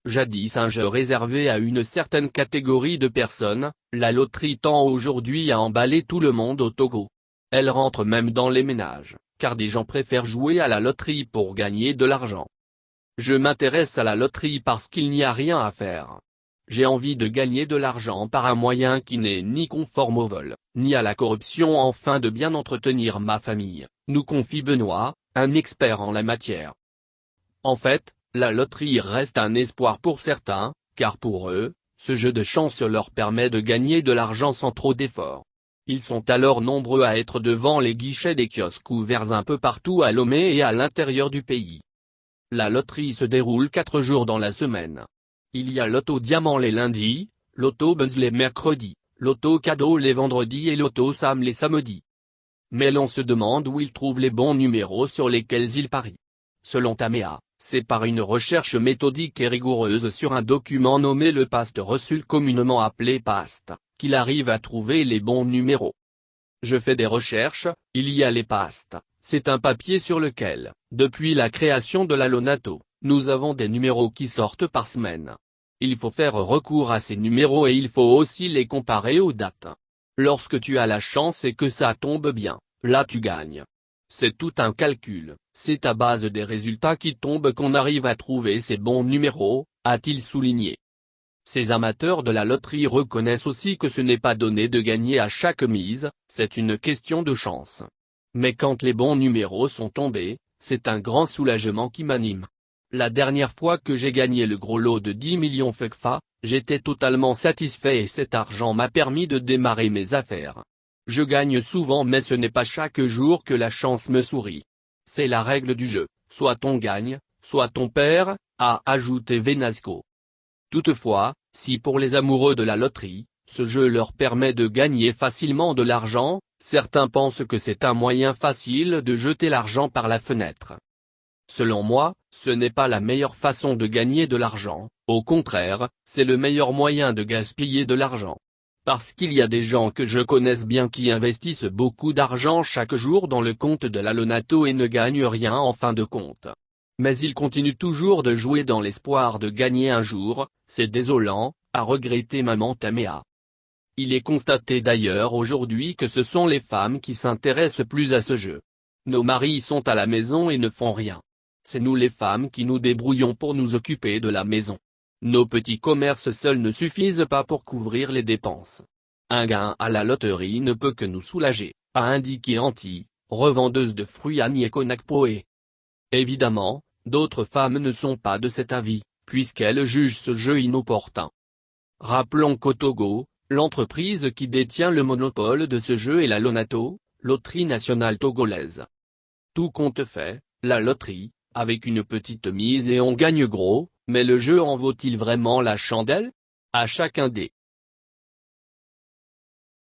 Jadis un jeu réservé à une certaine catégorie de personnes, la loterie tend aujourd'hui à emballer tout le monde au Togo. Elle rentre même dans les ménages, car des gens préfèrent jouer à la loterie pour gagner de l'argent. Je m'intéresse à la loterie parce qu'il n'y a rien à faire. J'ai envie de gagner de l'argent par un moyen qui n'est ni conforme au vol, ni à la corruption afin de bien entretenir ma famille, nous confie Benoît, un expert en la matière. En fait, la loterie reste un espoir pour certains, car pour eux, ce jeu de chance leur permet de gagner de l'argent sans trop d'efforts. Ils sont alors nombreux à être devant les guichets des kiosques ouverts un peu partout à Lomé et à l'intérieur du pays. La loterie se déroule 4 jours dans la semaine. Il y a Loto Diamant les lundis, Loto Buzz les mercredis, Loto Cadeau les vendredis et Loto Sam les samedis. Mais l'on se demande où ils trouvent les bons numéros sur lesquels ils parient. Selon Tamea, c'est par une recherche méthodique et rigoureuse sur un document nommé le PAST reçu communément appelé PAST, qu'il arrive à trouver les bons numéros. Je fais des recherches, il y a les PAST, c'est un papier sur lequel, depuis la création de la Lonato, nous avons des numéros qui sortent par semaine. Il faut faire recours à ces numéros et il faut aussi les comparer aux dates. Lorsque tu as la chance et que ça tombe bien, là tu gagnes. C'est tout un calcul, c'est à base des résultats qui tombent qu'on arrive à trouver ces bons numéros, a-t-il souligné. Ces amateurs de la loterie reconnaissent aussi que ce n'est pas donné de gagner à chaque mise, c'est une question de chance. Mais quand les bons numéros sont tombés, c'est un grand soulagement qui m'anime. La dernière fois que j'ai gagné le gros lot de 10 millions FECFA, j'étais totalement satisfait et cet argent m'a permis de démarrer mes affaires. Je gagne souvent mais ce n'est pas chaque jour que la chance me sourit. C'est la règle du jeu, soit on gagne, soit on perd, a ajouté Venasco. Toutefois, si pour les amoureux de la loterie, ce jeu leur permet de gagner facilement de l'argent, certains pensent que c'est un moyen facile de jeter l'argent par la fenêtre. Selon moi, ce n'est pas la meilleure façon de gagner de l'argent, au contraire, c'est le meilleur moyen de gaspiller de l'argent. Parce qu'il y a des gens que je connaisse bien qui investissent beaucoup d'argent chaque jour dans le compte de la Lonato et ne gagnent rien en fin de compte. Mais ils continuent toujours de jouer dans l'espoir de gagner un jour, c'est désolant, a regretté maman Tamea. Il est constaté d'ailleurs aujourd'hui que ce sont les femmes qui s'intéressent plus à ce jeu. Nos maris sont à la maison et ne font rien. C'est nous les femmes qui nous débrouillons pour nous occuper de la maison. Nos petits commerces seuls ne suffisent pas pour couvrir les dépenses. Un gain à la loterie ne peut que nous soulager, a indiqué Anti, revendeuse de fruits à Niekonakpoe. Évidemment, d'autres femmes ne sont pas de cet avis, puisqu'elles jugent ce jeu inopportun. Rappelons qu'au Togo, l'entreprise qui détient le monopole de ce jeu est la Lonato, loterie nationale togolaise. Tout compte fait, la loterie, avec une petite mise et on gagne gros, mais le jeu en vaut-il vraiment la chandelle? À chacun des